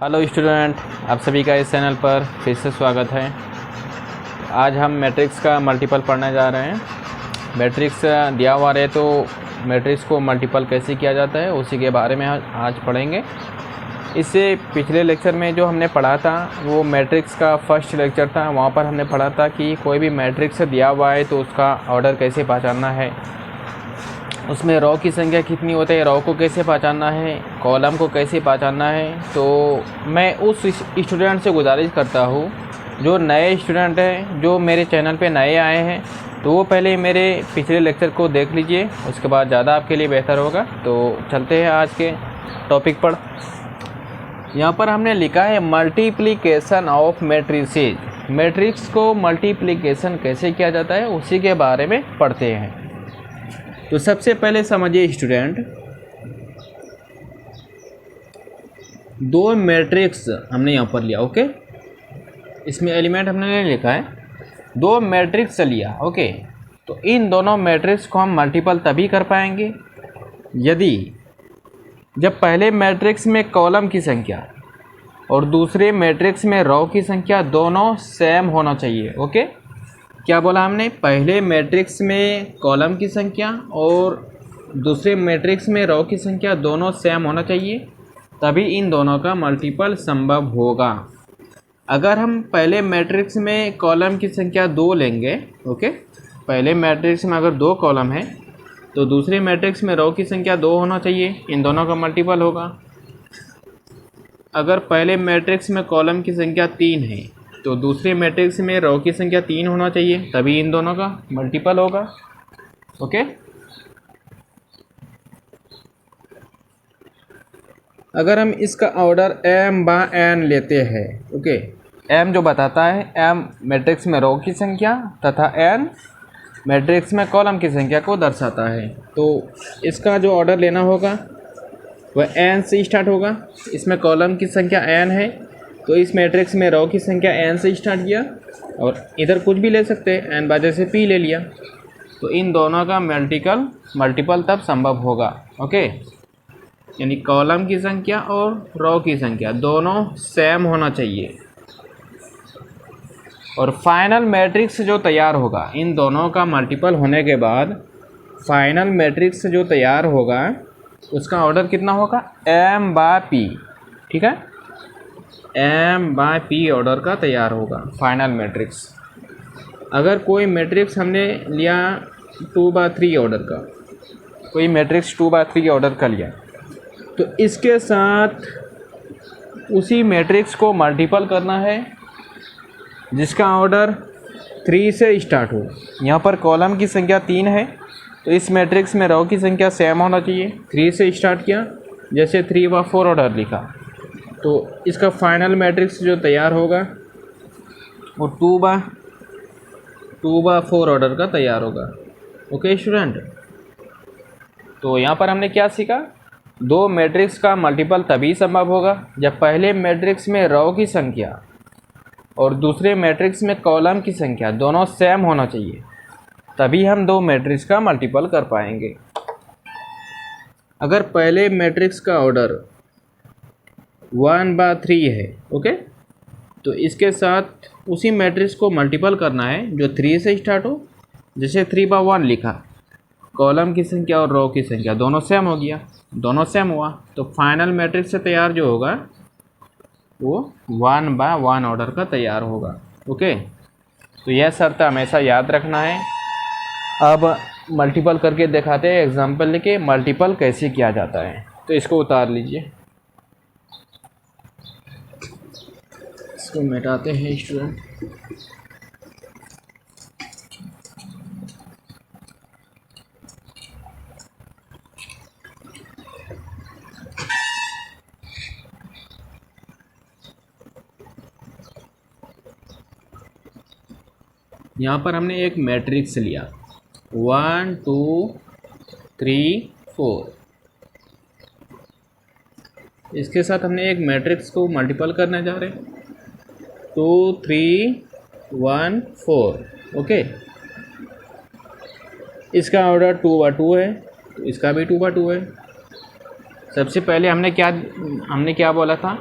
Hello student, आप सभी का इस चैनल पर फिर से स्वागत है। आज हम मैट्रिक्स का मल्टीपल पढ़ने जा रहे हैं। मैट्रिक्स दिया हुआ है तो मैट्रिक्स को मल्टीपल कैसे किया जाता है उसी के बारे में आज पढ़ेंगे। इससे पिछले लेक्चर में जो हमने पढ़ा था वो मैट्रिक्स का फर्स्ट लेक्चर था। वहाँ पर हमने पढ़ा था कि कोई भी मैट्रिक्स दिया हुआ है तो उसका ऑर्डर कैसे पहचानना है, उसमें रो की संख्या कितनी होती है, रो को कैसे पहचानना है, कॉलम को कैसे पहचानना है। तो मैं उस स्टूडेंट से गुजारिश करता हूँ जो नए स्टूडेंट हैं, जो मेरे चैनल पे नए आए हैं, तो वो पहले मेरे पिछले लेक्चर को देख लीजिए, उसके बाद ज़्यादा आपके लिए बेहतर होगा। तो चलते हैं आज के टॉपिक पर। यहाँ पर हमने लिखा है मल्टीप्लिकेशन ऑफ मैट्रिसेज। मैट्रिक्स को मल्टीप्लिकेशन कैसे किया जाता है उसी के बारे में पढ़ते हैं। तो सबसे पहले समझिए स्टूडेंट, दो मैट्रिक्स हमने यहाँ पर लिया। ओके, इसमें एलिमेंट हमने नहीं लिखा है, दो मैट्रिक्स लिया। ओके, तो इन दोनों मैट्रिक्स को हम मल्टीपल तभी कर पाएंगे यदि जब पहले मैट्रिक्स में कॉलम की संख्या और दूसरे मैट्रिक्स में रो की संख्या दोनों सेम होना चाहिए। ओके, क्या बोला हमने? पहले मैट्रिक्स में कॉलम की संख्या और दूसरे मैट्रिक्स में रो की संख्या दोनों सेम होना चाहिए, तभी इन दोनों का मल्टीपल संभव होगा। अगर हम पहले मैट्रिक्स में कॉलम की संख्या 2 लेंगे, ओके, पहले मैट्रिक्स में अगर 2 कॉलम है तो दूसरे मैट्रिक्स में रो की संख्या 2 होना चाहिए, इन दोनों का मल्टीपल होगा। अगर पहले मैट्रिक्स में कॉलम की संख्या 3 है तो दूसरे मैट्रिक्स में रो की संख्या 3 होना चाहिए, तभी इन दोनों का मल्टीपल होगा। ओके, अगर हम इसका ऑर्डर m/n लेते हैं, ओके, m जो बताता है m मैट्रिक्स में रो की संख्या तथा n मैट्रिक्स में कॉलम की संख्या को दर्शाता है, तो इसका जो ऑर्डर लेना होगा वह n से स्टार्ट होगा। इसमें कॉलम की संख्या n है तो इस मैट्रिक्स में रो की संख्या n से स्टार्ट किया, और इधर कुछ भी ले सकते हैं, n वजह से p ले लिया। तो इन दोनों का मल्टीपल तब संभव होगा। ओके, यानी कॉलम की संख्या और रो की संख्या दोनों सेम होना चाहिए, और फाइनल मैट्रिक्स जो तैयार होगा इन दोनों का मल्टीपल होने के बाद फाइनल मैट्रिक्स जो तैयार होगा उसका ऑर्डर कितना होगा? m/p। ठीक है, m/p ऑर्डर का तैयार होगा फाइनल मैट्रिक्स। अगर कोई मैट्रिक्स हमने लिया 2/3 ऑर्डर का, कोई मैट्रिक्स 2/3 ऑर्डर का लिया, तो इसके साथ उसी मैट्रिक्स को मल्टीपल करना है जिसका ऑर्डर 3 से स्टार्ट हो। यहाँ पर कॉलम की संख्या 3 है तो इस मैट्रिक्स में रो की संख्या सेम होना चाहिए। 3 से स्टार्ट किया, जैसे 3/4 ऑर्डर लिखा, तो इसका फाइनल मैट्रिक्स जो तैयार होगा वो 2/4 ऑर्डर का तैयार होगा। ओके स्टूडेंट, तो यहाँ पर हमने क्या सीखा? दो मैट्रिक्स का मल्टीपल तभी संभव होगा जब पहले मैट्रिक्स में रो की संख्या और दूसरे मैट्रिक्स में कॉलम की संख्या दोनों सेम होना चाहिए, तभी हम दो मैट्रिक्स का मल्टीपल कर पाएंगे। अगर पहले मैट्रिक्स का ऑर्डर 1/3 है, ओके, तो इसके साथ उसी मैट्रिक्स को मल्टीपल करना है जो 3 से स्टार्ट हो, जैसे 3/1 लिखा, कॉलम की संख्या और रो की संख्या दोनों सेम हो गया, दोनों सेम हुआ, तो फाइनल मैट्रिक्स से तैयार जो होगा वो 1/1 ऑर्डर का तैयार होगा। ओके, तो यह शर्त हमेशा याद रखना है। अब मल्टीपल करके दिखाते हैं, एग्जांपल लेके मल्टीपल कैसे किया जाता है। तो इसको उतार लीजिए, इसको मिटाते हैं स्टूडेंट। यहाँ पर हमने एक मैट्रिक्स लिया 1 2 3 4, इसके साथ हमने एक मैट्रिक्स को मल्टीपल करने जा रहे हैं 2 3 1 4। ओके, इसका ऑर्डर 2/2 है तो इसका भी 2/2 है। सबसे पहले हमने क्या बोला था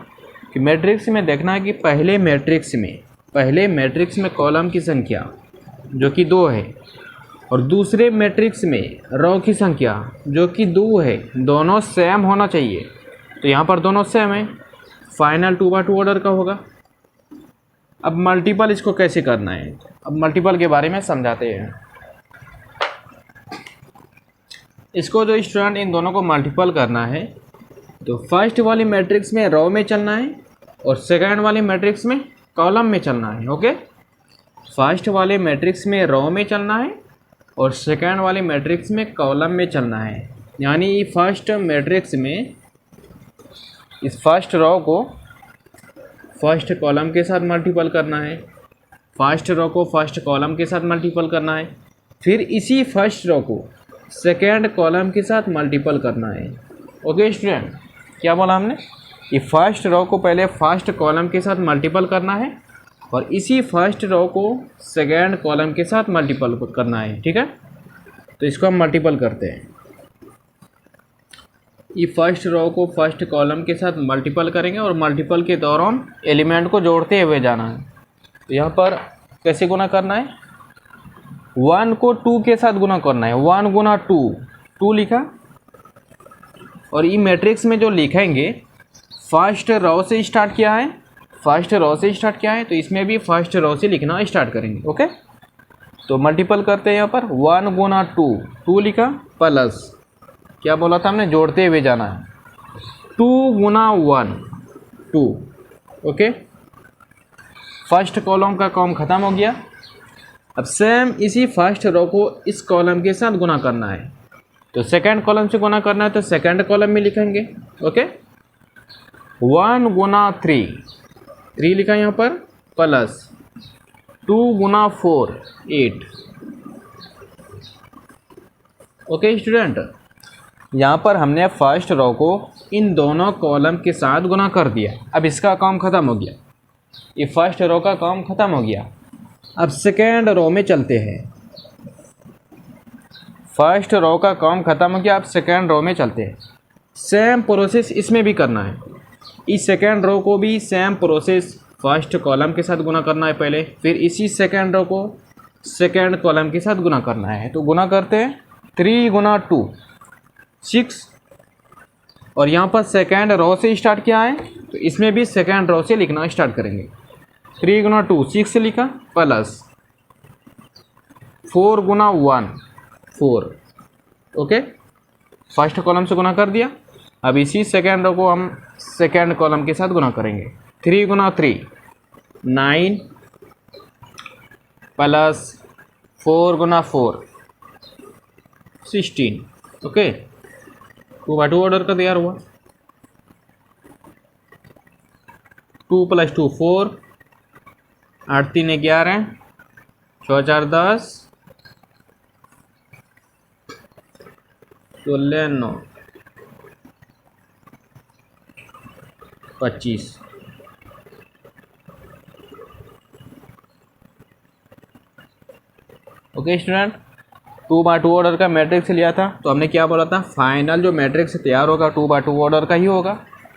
कि मैट्रिक्स में देखना है कि पहले मैट्रिक्स में कॉलम की संख्या जो कि 2 है और दूसरे मैट्रिक्स में रो की संख्या जो कि 2 है, दोनों सेम होना चाहिए। तो यहाँ पर दोनों सेम है, फाइनल 2x2 ऑर्डर का होगा। अब मल्टीपल इसको कैसे करना है, अब मल्टीपल के बारे में समझाते हैं। इसको जो स्टूडेंट इन दोनों को मल्टीपल करना है तो फर्स्ट वाली मैट्रिक्स में रो में चलना है और सेकंड वाली मैट्रिक्स में कॉलम में चलना है। ओके, फर्स्ट वाले मैट्रिक्स में रो में चलना है और सेकंड वाली मैट्रिक्स में कॉलम में चलना है। यानी फर्स्ट मैट्रिक्स में इस फर्स्ट रो को फर्स्ट कॉलम के साथ मल्टीपल करना है, फर्स्ट रो को फर्स्ट कॉलम के साथ मल्टीपल करना है, फिर इसी फर्स्ट रो को सेकेंड कॉलम के साथ मल्टीपल करना है। ओके स्टूडेंट, क्या बोला हमने, ये फर्स्ट रो को पहले फर्स्ट कॉलम के साथ मल्टीपल करना है और इसी फर्स्ट रो को सेकेंड कॉलम के साथ मल्टीपल करना है। ठीक है, तो इसको हम मल्टीपल करते हैं। ये फर्स्ट रो को फर्स्ट कॉलम के साथ मल्टीपल करेंगे और मल्टीपल के दौरान एलिमेंट को जोड़ते हुए जाना है। तो यहाँ पर कैसे गुना करना है, 1 को 2 के साथ गुना करना है। 1 गुना 2 लिखा और ये मैट्रिक्स में जो लिखेंगे फर्स्ट रो से स्टार्ट किया है, तो इसमें भी फर्स्ट रो से लिखना स्टार्ट करेंगे। ओके, तो मल्टीपल करते हैं। यहाँ पर 1 गुना 2 लिखा प्लस क्या बोला था हमने, जोड़ते हुए जाना है, 2 गुना 1 2। ओके, फर्स्ट कॉलम का काम ख़त्म हो गया। अब सेम इसी फर्स्ट रो को इस कॉलम के साथ गुना करना है, तो सेकंड कॉलम से गुना करना है तो सेकंड कॉलम में लिखेंगे। ओके, 1 गुना 3 लिखा यहाँ पर प्लस 2 गुना 4 8। ओके स्टूडेंट, यहाँ पर हमने फर्स्ट रो को इन दोनों कॉलम के साथ गुना कर दिया। अब इसका काम ख़त्म हो गया, ये फर्स्ट रो का काम ख़त्म हो गया। अब सेकेंड रो में चलते हैं। फर्स्ट रो का काम ख़त्म हो गया, अब सेकेंड रो में चलते हैं। सेम प्रोसेस इसमें भी करना है। इस सेकेंड रो को भी सेम प्रोसेस फर्स्ट कॉलम के साथ गुना करना है पहले, फिर इसी सेकेंड रो को सेकेंड कॉलम के साथ गुना करना है। तो गुना करते हैं, 3 गुना 2 6। और यहाँ पर सेकेंड रो से स्टार्ट किया है तो इसमें भी सेकेंड रो से लिखना स्टार्ट करेंगे। 3 गुना 2 6 लिखा प्लस 4 गुना 1 4। ओके, फर्स्ट कॉलम से गुना कर दिया। अब इसी सेकेंड रो को हम सेकेंड कॉलम के साथ गुना करेंगे। 3 गुना 3 9 प्लस 4 गुना 4 16। ओके, 2x2 ऑर्डर का तैयार हुआ। 2 + 2 4, 8 3 11, 6 4 10, 16 9 25। ओके स्टूडेंट, 2x2 ऑर्डर का मैट्रिक्स लिया था तो हमने क्या बोला था, फाइनल जो मैट्रिक्स तैयार होगा 2x2 ऑर्डर का ही होगा।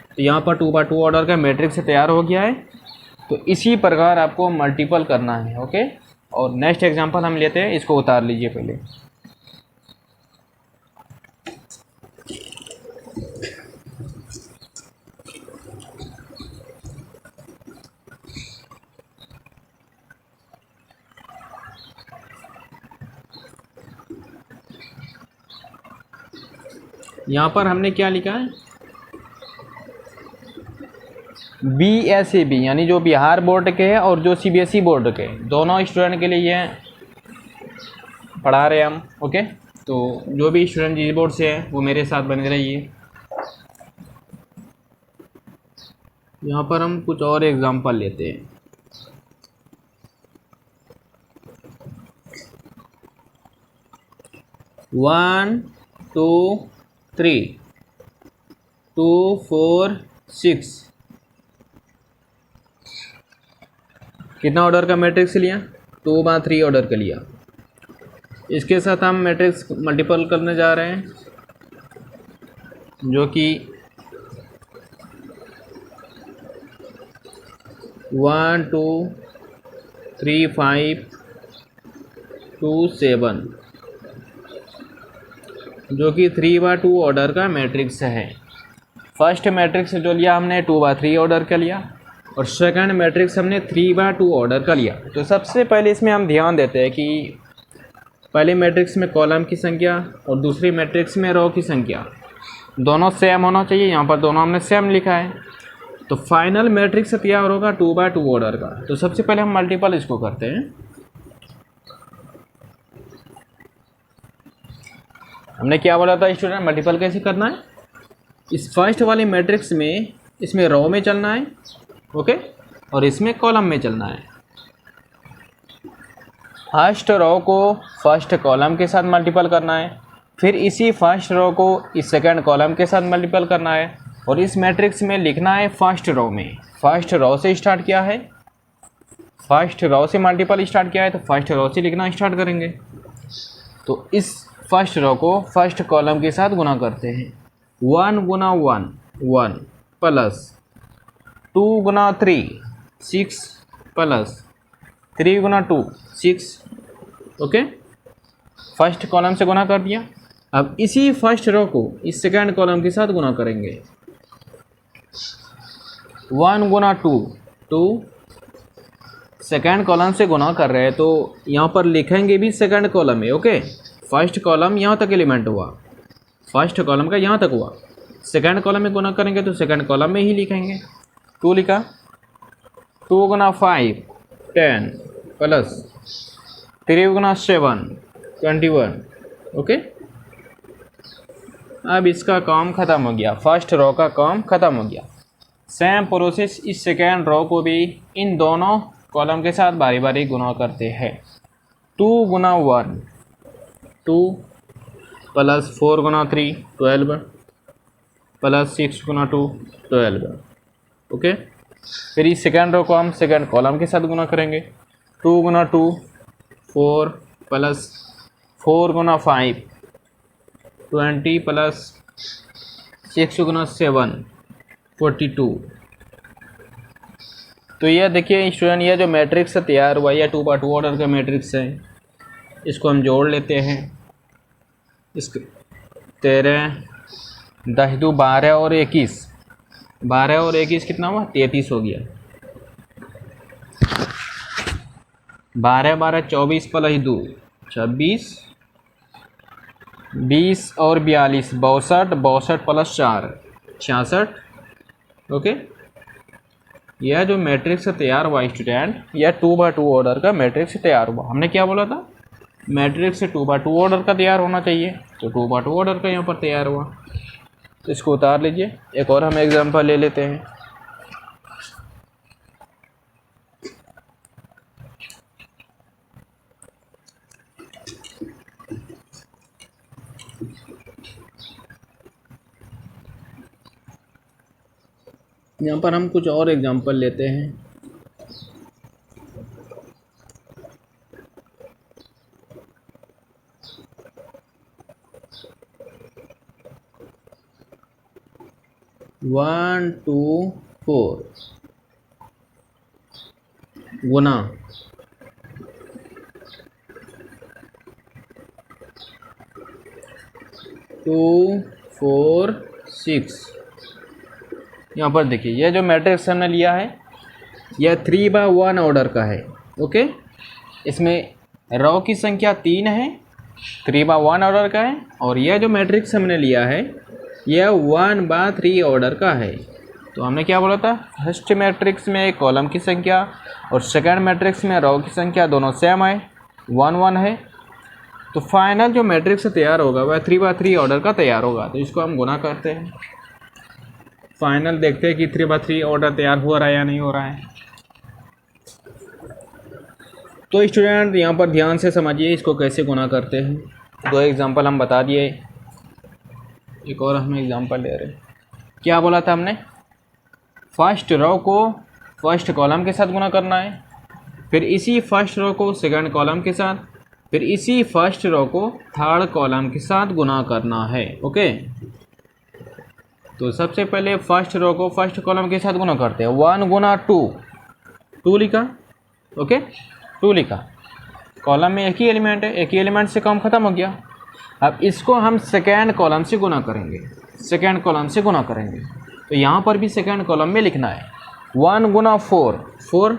तो यहाँ पर 2x2 ऑर्डर का मैट्रिक्स तैयार हो गया है। तो इसी प्रकार आपको मल्टीपल करना है। ओके, और नेक्स्ट एग्जांपल हम लेते हैं, इसको उतार लीजिए पहले। यहाँ पर हमने क्या लिखा है, BSAB यानी जो बिहार बोर्ड के हैं और जो CBSE बोर्ड के, दोनों स्टूडेंट के लिए ये पढ़ा रहे हैं हम। ओके, तो जो भी स्टूडेंट जी बोर्ड से हैं वो मेरे साथ बने रहिए। यहाँ पर हम कुछ और एग्जांपल लेते हैं। वन 2 3 2 4 6 कितना ऑर्डर का मैट्रिक्स लिया, 2x3 ऑर्डर का लिया। इसके साथ हम मैट्रिक्स मल्टीपल करने जा रहे हैं जो कि 1 2 3 5 2 7, जो कि 3/2 ऑर्डर का मैट्रिक्स है। फर्स्ट मैट्रिक्स जो लिया हमने 2/3 ऑर्डर का लिया, और सेकंड मैट्रिक्स हमने 3/2 ऑर्डर का लिया। तो सबसे पहले इसमें हम ध्यान देते हैं कि पहले मैट्रिक्स में कॉलम की संख्या और दूसरी मैट्रिक्स में रो की संख्या दोनों सेम होना चाहिए। यहाँ पर दोनों हमने सेम लिखा है, तो फाइनल मैट्रिक्स तैयार होगा 2/2 ऑर्डर का। तो सबसे पहले हम मल्टीपल इसको करते हैं। हमने क्या बोला था स्टूडेंट, मल्टीपल कैसे करना है? इस फर्स्ट वाली मैट्रिक्स में इसमें रो में चलना है, ओके, और इसमें कॉलम में चलना है। फर्स्ट रो को फर्स्ट कॉलम के साथ मल्टीपल करना है, फिर इसी फर्स्ट रो को इस सेकंड कॉलम के साथ मल्टीपल करना है, और इस मैट्रिक्स में लिखना है फर्स्ट रो में। फर्स्ट रो से स्टार्ट किया है, फर्स्ट रो से मल्टीपल स्टार्ट किया है, तो फर्स्ट रो से लिखना स्टार्ट करेंगे। तो इस फर्स्ट रो को फर्स्ट कॉलम के साथ गुना करते हैं। 1 गुना 1 1 प्लस 2 गुना 3 6 प्लस 3 गुना 2 6, ओके, फर्स्ट कॉलम से गुना कर दिया। अब इसी फर्स्ट रो को इस सेकंड कॉलम के साथ गुना करेंगे। 1 गुना 2 2, सेकंड कॉलम से गुना कर रहे हैं, तो यहाँ पर लिखेंगे भी सेकंड कॉलम में, ओके। फर्स्ट कॉलम यहाँ तक एलिमेंट हुआ, फर्स्ट कॉलम का यहाँ तक हुआ, सेकंड कॉलम में गुना करेंगे तो सेकंड कॉलम में ही लिखेंगे। 2 लिखा, 2 गुना 5 10 प्लस 3 गुना 7 21, ओके। अब इसका काम ख़त्म हो गया, फर्स्ट रो का काम ख़त्म हो गया। सेम प्रोसेस इस सेकेंड रो को भी इन दोनों कॉलम के साथ बारी बारी गुना करते हैं। 2 गुना 1 2 प्लस 4 गुना 3 12 प्लस 6 गुना 2 12, ओके। फिर इस सेकेंड रो को हम सेकेंड कॉलम के साथ गुना करेंगे। 2 गुना 2 4 प्लस 4 गुना 5 20 प्लस 6 गुना 7 42। तो यह देखिए स्टूडेंट, यह जो मैट्रिक्स तैयार हुआ, यह 2/2 ऑर्डर का मैट्रिक्स है। इसको हम जोड़ लेते हैं। इसके 13 10 2 12 और 21, 12 और 21 कितना हुआ? 33 हो गया। 12 12 24 प्लस 2 26, 20 और 42 62 62 प्लस 4 66, ओके। यह जो मैट्रिक्स तैयार हुआ स्टूडेंट, यह 2/2 ऑर्डर का मैट्रिक्स तैयार हुआ। हमने क्या बोला था? मैट्रिक्स 2/2 ऑर्डर का तैयार होना चाहिए, तो 2/2 ऑर्डर का यहाँ पर तैयार हुआ। तो इसको उतार लीजिए। एक और हम एग्जांपल ले लेते हैं। यहाँ पर हम कुछ और एग्जांपल लेते हैं। वन 2 4 गुना 2 4 6। यहाँ पर देखिए, यह जो मैट्रिक्स हमने लिया है यह 3/1 ऑर्डर का है, ओके। इसमें रो की संख्या 3 है, 3/1 ऑर्डर का है, और यह जो मैट्रिक्स हमने लिया है यह 1/3 ऑर्डर का है। तो हमने क्या बोला था? फर्स्ट मैट्रिक्स में कॉलम की संख्या और सेकंड मैट्रिक्स में रो की संख्या दोनों सेम है, 1 1 है। तो फाइनल जो मैट्रिक्स तैयार होगा वह 3/3 ऑर्डर का तैयार होगा। तो इसको हम गुना करते हैं, फाइनल देखते हैं कि 3/3 ऑर्डर तैयार हो रहा है या नहीं हो रहा है। तो स्टूडेंट यहाँ पर ध्यान से समझिए इसको कैसे गुना करते हैं। 2 एग्जांपल हम बता दिए, एक और हम एग्जांपल ले रहे हैं। क्या बोला था हमने? फर्स्ट रो को फर्स्ट कॉलम के साथ गुना करना है, फिर इसी फर्स्ट रो को सेकंड कॉलम के साथ, फिर इसी फर्स्ट रो को थर्ड कॉलम के साथ गुना करना है, ओके। तो सबसे पहले फर्स्ट रो को फर्स्ट कॉलम के साथ गुना करते हैं। 1 गुना 2 2 लिखा, ओके 2 लिखा। कॉलम में एक ही एलिमेंट है, एक ही एलिमेंट से काम खत्म हो गया। अब इसको हम सेकेंड कॉलम से गुना करेंगे, सेकेंड कॉलम से गुना करेंगे। तो यहाँ पर भी सेकेंड कॉलम में लिखना है 1 गुना 4, 4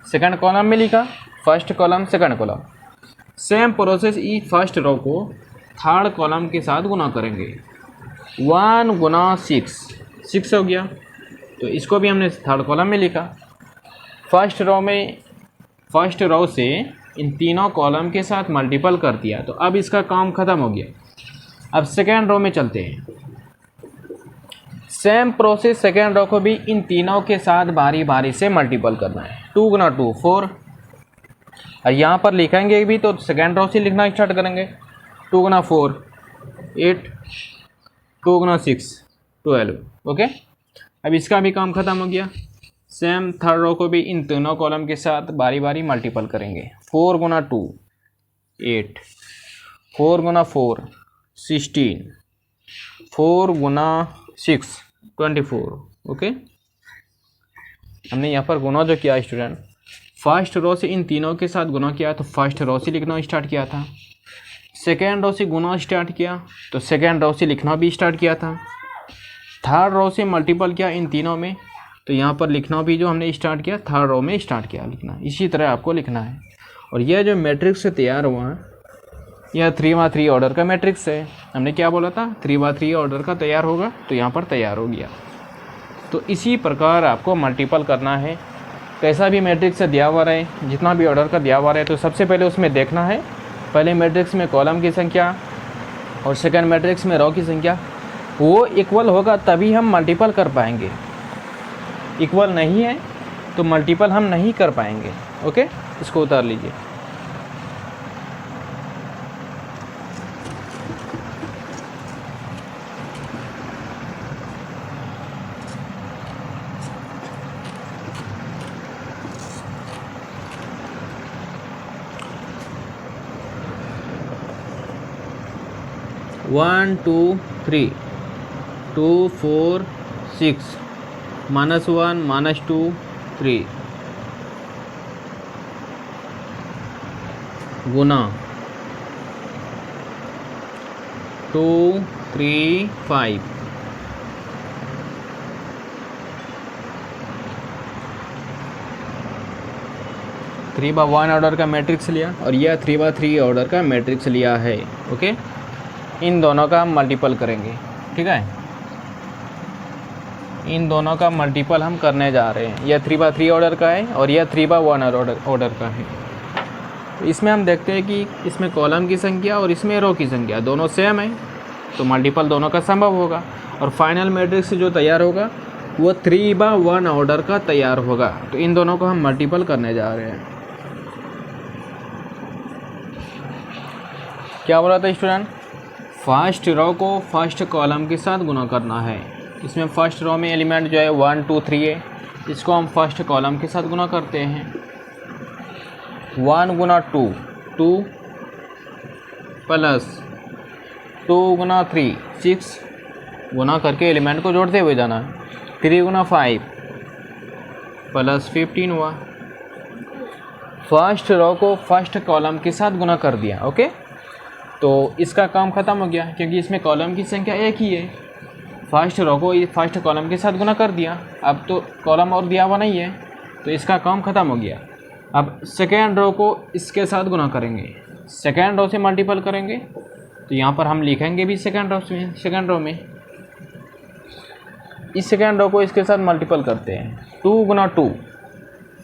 सेकेंड कॉलम में लिखा, first column second column. Same process ई फर्स्ट रो को थर्ड कॉलम के साथ गुना करेंगे। 1 गुना 6, 6 हो गया। तो इसको भी हमने थर्ड कॉलम में लिखा। फर्स्ट रो से इन तीनों कॉलम के साथ मल्टीपल कर दिया, तो अब इसका काम ख़त्म हो गया। अब सेकेंड रो में चलते हैं। सेम प्रोसेस सेकेंड रो को भी इन तीनों के साथ बारी बारी से मल्टीपल करना है। 2 गुना 2 4, और यहाँ पर लिखेंगे भी तो सेकेंड रो से लिखना स्टार्ट करेंगे। 2 गुना 4 8, 2 गुना 6 12, ओके। अब इसका भी काम ख़त्म हो गया। सेम थर्ड रो को भी इन तीनों कॉलम के साथ बारी बारी मल्टीपल करेंगे। 4 गुना 2 8, 4 गुना 4 16, 4 गुना 6 24, ओके। हमने यहाँ पर गुना जो किया स्टूडेंट, फर्स्ट रो से इन तीनों के साथ गुना किया तो फर्स्ट रो से लिखना स्टार्ट किया था। सेकेंड रो से गुना स्टार्ट किया तो सेकेंड रो से लिखना भी स्टार्ट किया था। थर्ड रो से मल्टीपल किया इन तीनों में, तो यहाँ पर लिखना भी जो हमने स्टार्ट किया थर्ड रो में स्टार्ट किया लिखना। इसी तरह आपको लिखना है। और यह जो मैट्रिक्स से तैयार हुआ यह 3x3 ऑर्डर का मैट्रिक्स है। हमने क्या बोला था, 3x3 ऑर्डर का तैयार होगा, तो यहाँ पर तैयार हो गया। तो इसी प्रकार आपको मल्टीपल करना है। कैसा भी मैट्रिक्स दिया हुआ रहे, जितना भी ऑर्डर का दिया हुआ रहे, तो सबसे पहले उसमें देखना है, पहले मैट्रिक्स में कॉलम की संख्या और सेकंड मैट्रिक्स में रो की संख्या वो इक्वल होगा, तभी हम मल्टीपल कर पाएंगे। इक्वल नहीं है तो मल्टीपल हम नहीं कर पाएंगे, ओके। इसको उतार लीजिए। वन 2 3 2 4 6 -1 -2 3 गुना 2 3 5 3/1 ऑर्डर का मैट्रिक्स लिया और यह 3/3 ऑर्डर का मैट्रिक्स लिया है, ओके। इन दोनों का हम मल्टीपल करेंगे, ठीक है। इन दोनों का मल्टीपल हम करने जा रहे हैं। यह 3/3 ऑर्डर का है और यह 3/1 ऑर्डर का है। तो इसमें हम देखते हैं कि इसमें कॉलम की संख्या और इसमें रो की संख्या दोनों सेम है, तो मल्टीपल दोनों का संभव होगा। और फाइनल मैट्रिक्स जो तैयार होगा वो 3/1 ऑर्डर का तैयार होगा। तो इन दोनों को हम मल्टीपल करने जा रहे हैं। क्या बोला था स्टूडेंट, फर्स्ट रो को फर्स्ट कॉलम के साथ गुना करना है। इसमें फर्स्ट रो में एलिमेंट जो है 1 2 3 है, इसको हम फर्स्ट कॉलम के साथ गुना करते हैं। 1 गुना 2 2 प्लस 2 गुना 3 6, गुना करके एलिमेंट को जोड़ते हुए जाना है। 3 गुना 5 प्लस 15 हुआ। फर्स्ट रो को फर्स्ट कॉलम के साथ गुना कर दिया, ओके। तो इसका काम ख़त्म हो गया क्योंकि इसमें कॉलम की संख्या एक ही है। फर्स्ट रो को फर्स्ट कॉलम के साथ गुना कर दिया, अब तो कॉलम और दिया हुआ नहीं है, तो इसका काम ख़त्म हो गया। अब सेकेंड रो को इसके साथ गुना करेंगे, सेकेंड रो से मल्टीपल करेंगे, तो यहाँ पर हम लिखेंगे भी सेकेंड रो में इस सेकेंड रो को इसके साथ मल्टीपल करते हैं। 2 गुना 2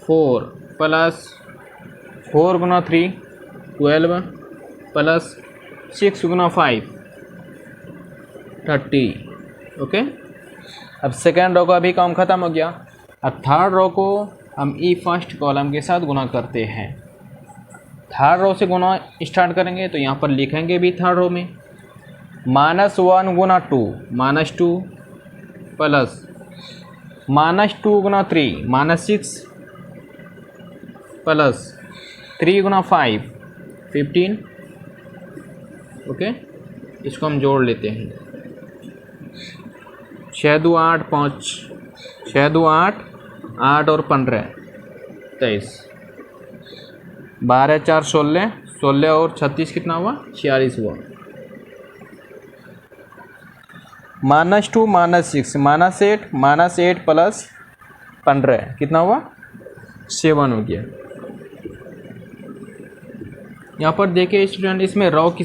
4 प्लस 4 गुना 3 12 प्लस 6 गुना 5 30, ओके। अब सेकेंड रो का भी काम ख़त्म हो गया। अब थर्ड रो को हम ई फर्स्ट कॉलम के साथ गुना करते हैं। थर्ड रो से गुना स्टार्ट करेंगे, तो यहाँ पर लिखेंगे भी थर्ड रो में -1 गुना 2 -2 प्लस -2 गुना 3 -6 प्लस 3 गुना 5 15, ओके। इसको हम जोड़ लेते हैं। 6 2 8 5 6 2 8 8 और 15 23, 12 4 16, 16 और 36 कितना हुआ? 46 हुआ। -2 -6 -8 प्लस 15 कितना हुआ? 7 हो गया। यहाँ पर देखिए स्टूडेंट, इसमें रो की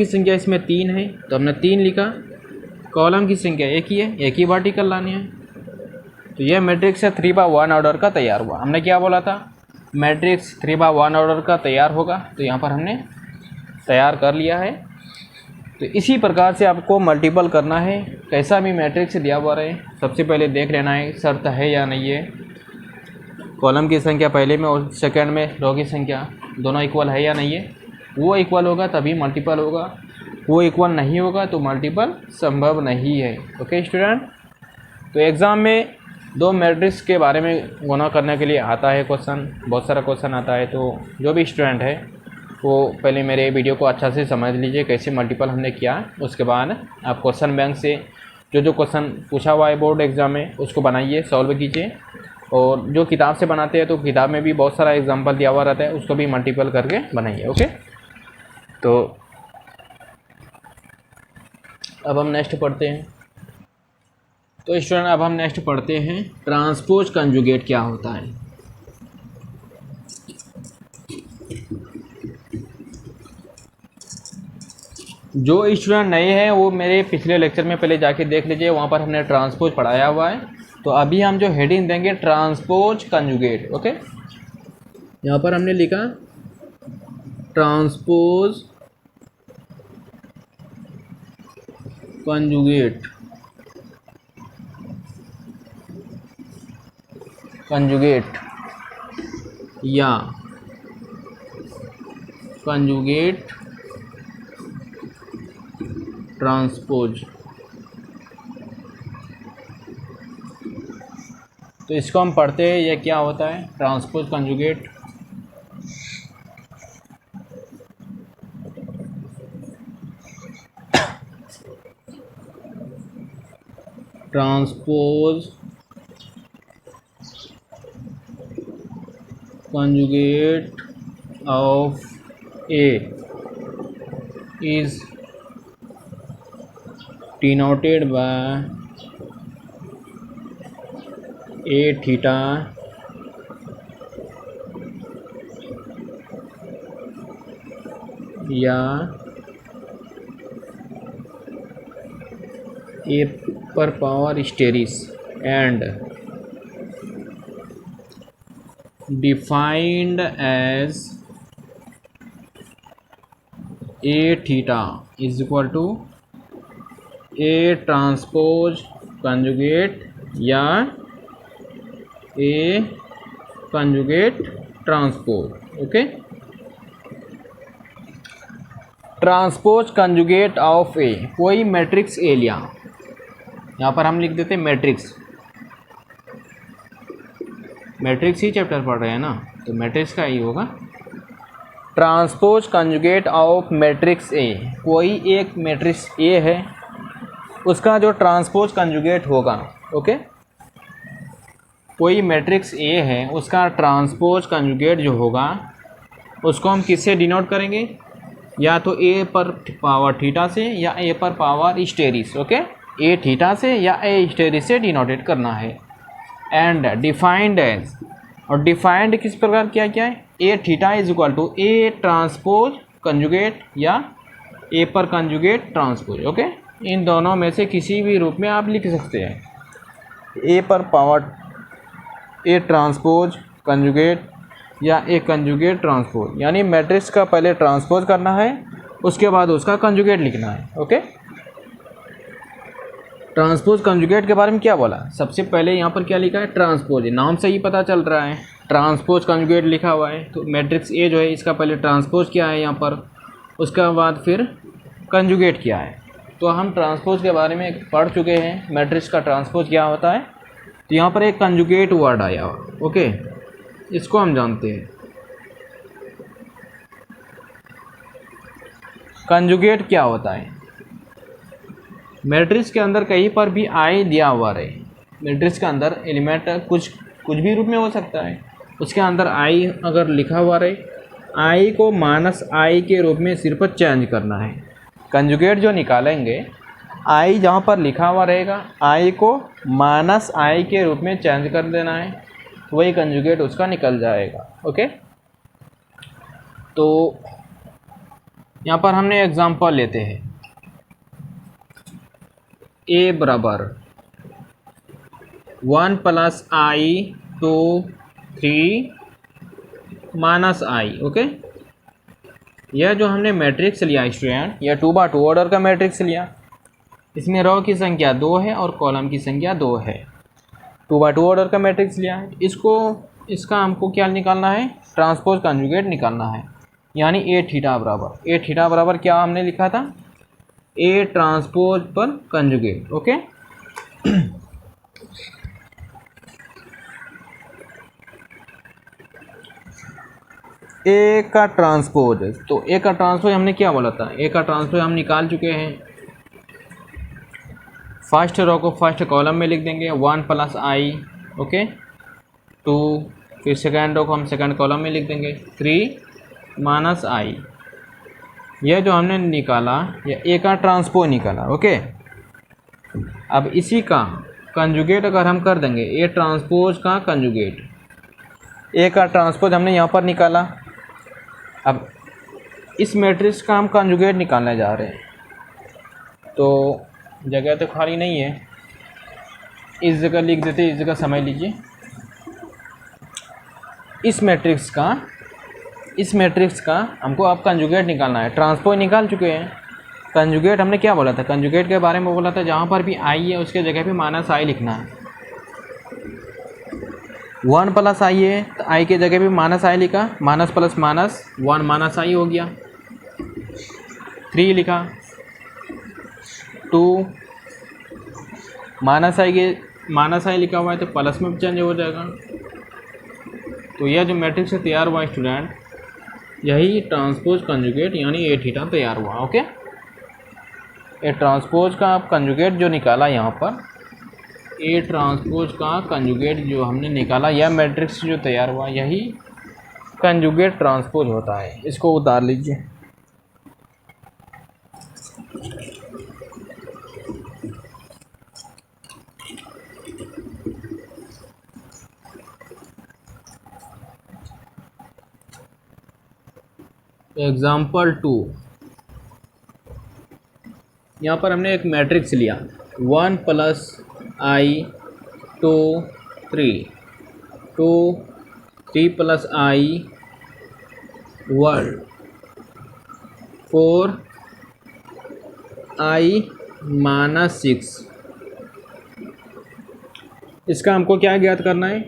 संख्या इसमें 3 है तो हमने 3 लिखा। कॉलम की संख्या एक ही है, एक ही वर्टिकल लानी है। तो यह मैट्रिक्स 3/1 ऑर्डर का तैयार हुआ। हमने क्या बोला था? मैट्रिक्स 3/1 ऑर्डर का तैयार होगा, तो यहाँ पर हमने तैयार कर लिया है। तो इसी प्रकार से आपको मल्टीपल करना है। कैसा भी मैट्रिक्स दिया हुआ रहे, सबसे पहले देख लेना है शर्त है या नहीं है। कॉलम की संख्या पहले में और सेकंड में रो की संख्या दोनों इक्वल है या नहीं है। वो इक्वल होगा तभी मल्टीपल होगा, वो इक्वल नहीं होगा तो मल्टीपल संभव नहीं है। ओके स्टूडेंट, तो एग्ज़ाम में 2 मैट्रिक्स के बारे में गुणा करने के लिए आता है क्वेश्चन, बहुत सारा क्वेश्चन आता है। तो जो भी स्टूडेंट है वो पहले मेरे वीडियो को अच्छा से समझ लीजिए कैसे मल्टीपल हमने किया। उसके बाद आप क्वेश्चन बैंक से जो क्वेश्चन पूछा हुआ है बोर्ड एग्ज़ाम में उसको बनाइए, सॉल्व कीजिए। और जो किताब से बनाते हैं तो किताब में भी बहुत सारा एग्जाम्पल दिया हुआ रहता है, उसको भी मल्टीपल करके बनाइए। ओके, तो अब हम नेक्स्ट पढ़ते हैं। तो स्टूडेंट अब हम नेक्स्ट पढ़ते हैं ट्रांसपोज कंजुगेट क्या होता है। जो स्टूडेंट नए हैं वो मेरे पिछले लेक्चर में पहले जाके देख लीजिए, वहाँ पर हमने ट्रांसपोज पढ़ाया हुआ है। तो अभी हम जो हेडिंग देंगे ट्रांसपोज कंजुगेट। ओके, यहाँ पर हमने लिखा ट्रांसपोज कंजुगेट या कंजुगेट ट्रांसपोज। तो इसको हम पढ़ते हैं, ये क्या होता है transpose conjugate. Transpose conjugate of A is denoted by A theta या A पर power asterisk and defined as A theta is equal to A transpose conjugate या A conjugate transpose. Okay, transpose conjugate of A, कोई matrix A लिया, यहाँ पर हम लिख देते मैट्रिक्स ही चैप्टर पढ़ रहे हैं ना, तो मैट्रिक्स का ही होगा। Transpose conjugate of matrix A, कोई एक मैट्रिक्स ए है उसका जो ट्रांसपोज कंजुगेट होगा। ओके, कोई मैट्रिक्स ए है उसका ट्रांसपोज कंजुगेट जो होगा उसको हम किससे डिनोट करेंगे? या तो ए पर पावर थीटा से या ए पर power asterisk. Okay, A theta से या ए स्टेरिस से डिनोटेड करना है। एंड डिफाइंड एज, और डिफाइंड किस प्रकार किया गया है? A theta is equal to A transpose conjugate या ए पर कंजुगेट ट्रांसपोज। ओके, इन दोनों में से किसी भी रूप में आप लिख सकते हैं। ए पर पावर ए ट्रांसपोज कंजुगेट या ए कंजुगेट ट्रांसपोज, यानी मैट्रिक्स का पहले ट्रांसपोज करना है उसके बाद उसका कंजुगेट लिखना है। ओके, ट्रांसपोज कंजुगेट के बारे में क्या बोला? सबसे पहले यहाँ पर क्या लिखा है? ट्रांसपोज, नाम से ही पता चल रहा है ट्रांसपोज कंजुगेट लिखा हुआ है। तो मैट्रिक्स ए जो है इसका पहले ट्रांसपोज किया है यहाँ पर, उसके बाद फिर कंजुगेट किया है। तो हम ट्रांसपोज के बारे में पढ़ चुके हैं, मैट्रिक्स का ट्रांसपोज क्या होता है। तो यहाँ पर एक कंजुगेट वर्ड आया। ओके, इसको हम जानते हैं। कंजुगेट क्या होता है? मैट्रिक्स के अंदर कहीं पर भी आई दिया हुआ रहे, मैट्रिक्स के अंदर एलिमेंट कुछ कुछ भी रूप में हो सकता है। उसके अंदर आई अगर लिखा हुआ रहे, आई को माइनस आई के रूप में सिर्फ चेंज करना है। कंजुगेट जो निकालेंगे, आई जहाँ पर लिखा हुआ रहेगा, आई को माइनस आई के रूप में चेंज कर देना है, वही कंजुगेट उसका निकल जाएगा। ओके, तो यहाँ पर हमने एग्जांपल लेते हैं। ए बराबर 1 plus i two 3 minus i. Okay, यह जो हमने मैट्रिक्स लिया स्टूडेंट, यह 2x2 ऑर्डर का मैट्रिक्स लिया। इसमें रो की संख्या 2 है और कॉलम की संख्या 2 है। 2x2 ऑर्डर का मैट्रिक्स लिया है। इसका हमको क्या निकालना है? ट्रांसपोज कंजुगेट निकालना है, यानी ए थीटा बराबर क्या हमने लिखा था? ए ट्रांसपोज पर कंजुगेट। ओके, ए का ट्रांसपोज, तो ए का ट्रांसपोज हमने क्या बोला था? ए का ट्रांसपोज हम निकाल चुके हैं। फर्स्ट रो को फर्स्ट कॉलम में लिख देंगे 1 प्लस आई, ओके 2, फिर सेकेंड रो को हम सेकेंड कॉलम में लिख देंगे 3 माइनस आई। यह जो हमने निकाला, यह ए का ट्रांसपोज निकाला। ओके, अब इसी का कंजुगेट अगर हम कर देंगे, ए ट्रांसपोज का कंजुगेट, ए का ट्रांसपोज हमने यहाँ पर निकाला। अब इस मैट्रिक्स का हम कंजुगेट निकालने जा रहे हैं, तो जगह तो खाली नहीं है, इस जगह लिख देते, इस जगह समझ लीजिए। इस मैट्रिक्स का हमको अब कंजुगेट निकालना है। ट्रांसपोज निकाल चुके हैं, कंजुगेट हमने क्या बोला था? कंजुगेट के बारे में बोला था जहाँ पर भी आई है उसके जगह पे माइनस आई लिखना है। 1 प्लस आई है तो आई के जगह पे माइनस आई लिखा, माइनस प्लस माइनस 1 माइनस आई हो गया। 3 लिखा, 2 माइनस आई लिखा हुआ है तो प्लस में चेंज हो जाएगा। तो यह जो मैट्रिक्स से तैयार हुआ स्टूडेंट, यही ट्रांसपोज कंजुगेट यानी ए थीटा तैयार हुआ। ओके, ए ट्रांसपोज का आप कंजुगेट जो निकाला यहाँ पर, ए ट्रांसपोज का कंजुगेट जो हमने निकाला, यह मैट्रिक्स जो तैयार हुआ, यही कंजुगेट ट्रांसपोज होता है। इसको उतार लीजिए। एग्जाम्पल 2, यहाँ पर हमने एक मैट्रिक्स लिया 1 प्लस आई 2 3 प्लस आई 1 4 आई माइनस 6। इसका हमको क्या ज्ञात करना है?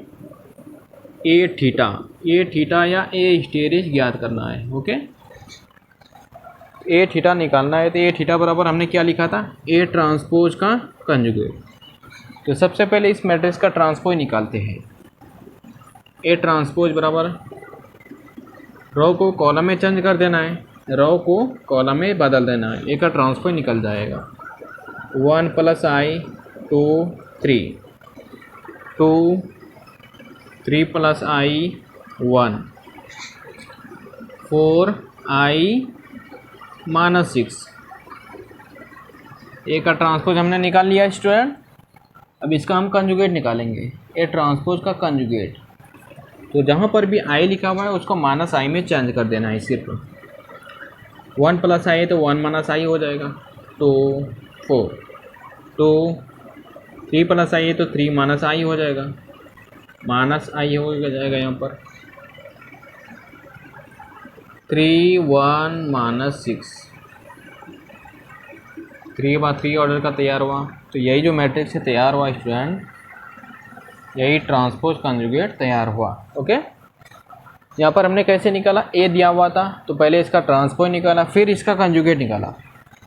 ए थीटा या ए स्टेरिस ज्ञात करना है। ओके, ए थीटा निकालना है, तो ए थीटा बराबर हमने क्या लिखा था? ए ट्रांसपोज का कंजुगेट। तो सबसे पहले इस मैट्रिक्स का ट्रांसपोज निकालते हैं। ए ट्रांसपोज बराबर, रो को कॉलम में चेंज कर देना है, रो को कॉलम में बदल देना है, ए का ट्रांसपोज निकल जाएगा। 1 प्लस आई 2 3 प्लस आई 1 4 आई माइनस 6। ए का ट्रांसपोज हमने निकाल लिया स्टूडेंट। अब इसका हम कंजुगेट निकालेंगे, ए ट्रांसपोज का कंजुगेट। तो जहाँ पर भी आई लिखा हुआ है उसको माइनस आई में चेंज कर देना है सिर्फ। 1 प्लस आई है तो 1 माइनस आई हो जाएगा, तो 4 तो 3 प्लस आई है तो 3 माइनस आई हो जाएगा, माइनस आई हो जाएगा यहाँ पर 3 1 माइनस 6। 3/3 ऑर्डर का तैयार हुआ। तो यही जो मैट्रिक्स से तैयार हुआ स्टूडेंट, यही ट्रांसपोज कंजुगेट तैयार हुआ। ओके, यहाँ पर हमने कैसे निकाला? ए दिया हुआ था तो पहले इसका ट्रांसपोज निकाला, फिर इसका कंजुगेट निकाला।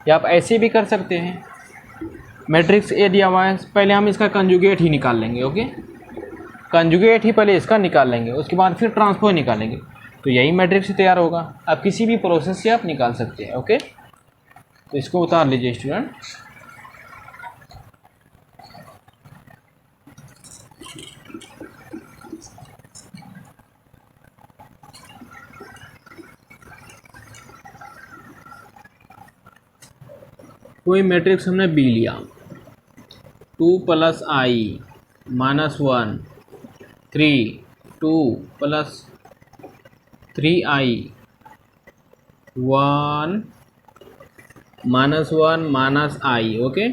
या आप ऐसे भी कर सकते हैं, मैट्रिक्स ए दिया हुआ है, पहले हम इसका कंजुगेट ही निकाल लेंगे। ओके, कंजुगेट ही पहले इसका निकाल लेंगे, उसके बाद फिर ट्रांसपोज निकालेंगे, तो यही मैट्रिक्स से तैयार होगा। आप किसी भी प्रोसेस से आप निकाल सकते हैं। ओके, तो इसको उतार लीजिए स्टूडेंट। कोई मैट्रिक्स हमने बी लिया, 2 + i - 1 3 2 + 3i 1 -1 -i, okay.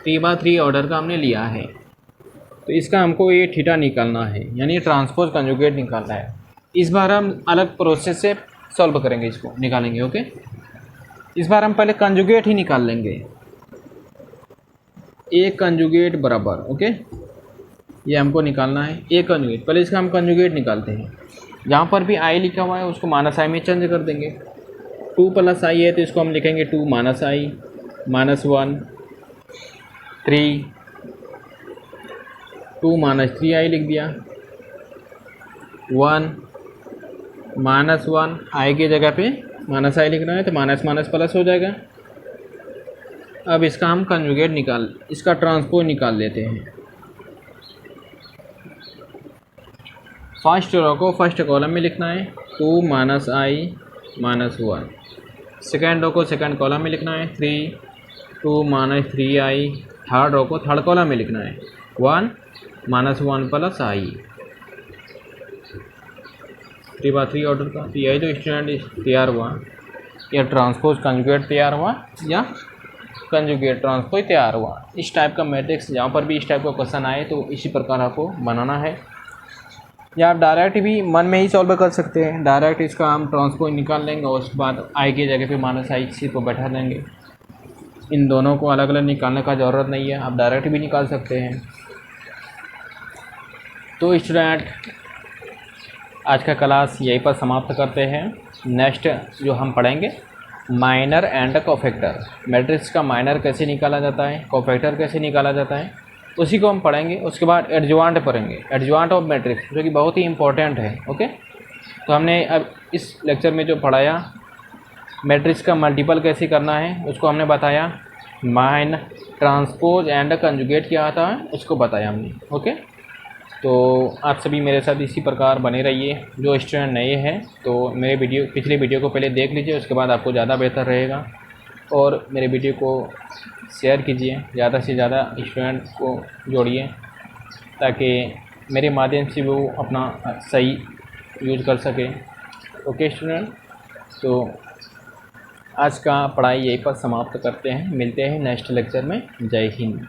3/3 order का हमने लिया है। तो इसका हमको ये थीटा निकालना है, यानी ट्रांसपोज कंजुगेट निकालना है। इस बार हम अलग प्रोसेस से सॉल्व करेंगे, इसको निकालेंगे, ओके। इस बार हम पहले कंजुगेट ही निकाल लेंगे। ए कंजुगेट बराबर, ओके, ये हमको निकालना है ए कंजुगेट। पहले इसका हम कंजुगेट निकालते हैं। जहाँ पर भी आई लिखा हुआ है उसको -i में चेंज कर देंगे। 2 + i है तो इसको हम लिखेंगे 2 - i -1 3 2 - 3i लिख दिया। 1 -1 i की जगह पे -i लिखना है तो माइनस माइनस प्लस हो जाएगा। अब इसका हम कंजुगेट इसका ट्रांसपोज निकाल लेते हैं। फर्स्ट रो को फर्स्ट कॉलम में लिखना है 2 - i -1। सेकेंड रो को सेकेंड कॉलम में लिखना है 3 2 - 3i। थर्ड रो को थर्ड कॉलम में लिखना है 1 -1 + i। 3/3 ऑर्डर का। तो यही तो स्टूडेंट तैयार हुआ, या ट्रांसपोज कंजुगेट तैयार हुआ या कंजुगेट ट्रांसपोज तैयार हुआ। इस टाइप का मैट्रिक्स जहाँ पर भी इस टाइप का क्वेश्चन आए तो इसी प्रकार आपको बनाना है, या आप डायरेक्ट भी मन में ही सॉल्व कर सकते हैं। डायरेक्ट इसका हम ट्रांसपोज निकाल लेंगे और उसके बाद आई की जगह पे -i सी को बैठा देंगे। इन दोनों को अलग अलग निकालने का ज़रूरत नहीं है, आप डायरेक्ट भी निकाल सकते हैं। तो स्टूडेंट आज का क्लास यहीं पर समाप्त करते हैं। नेक्स्ट जो हम पढ़ेंगे माइनर एंड कोफैक्टर। मैट्रिक्स का माइनर कैसे निकाला जाता है, कोफैक्टर कैसे निकाला जाता है, उसी को हम पढ़ेंगे। उसके बाद एडजॉइंट पढ़ेंगे, एडजॉइंट ऑफ मैट्रिक्स, जो कि बहुत ही इंपॉर्टेंट है, ओके। तो हमने अब इस लेक्चर में जो पढ़ाया मैट्रिक्स का मल्टीपल कैसे करना है उसको हमने बताया। माइन ट्रांसपोज एंड कंजुगेट क्या आता है उसको बताया हमने, ओके। तो आप सभी मेरे साथ इसी प्रकार बने रहिए। जो स्टूडेंट नए हैं तो मेरे पिछले वीडियो को पहले देख लीजिए, उसके बाद आपको ज़्यादा बेहतर रहेगा। और मेरे वीडियो को शेयर कीजिए, ज़्यादा से ज़्यादा स्टूडेंट को जोड़िए ताकि मेरे माध्यम से वो अपना सही यूज कर सके, ओके स्टूडेंट। तो आज का पढ़ाई यहीं पर समाप्त करते हैं, मिलते हैं नेक्स्ट लेक्चर में। जय हिंद।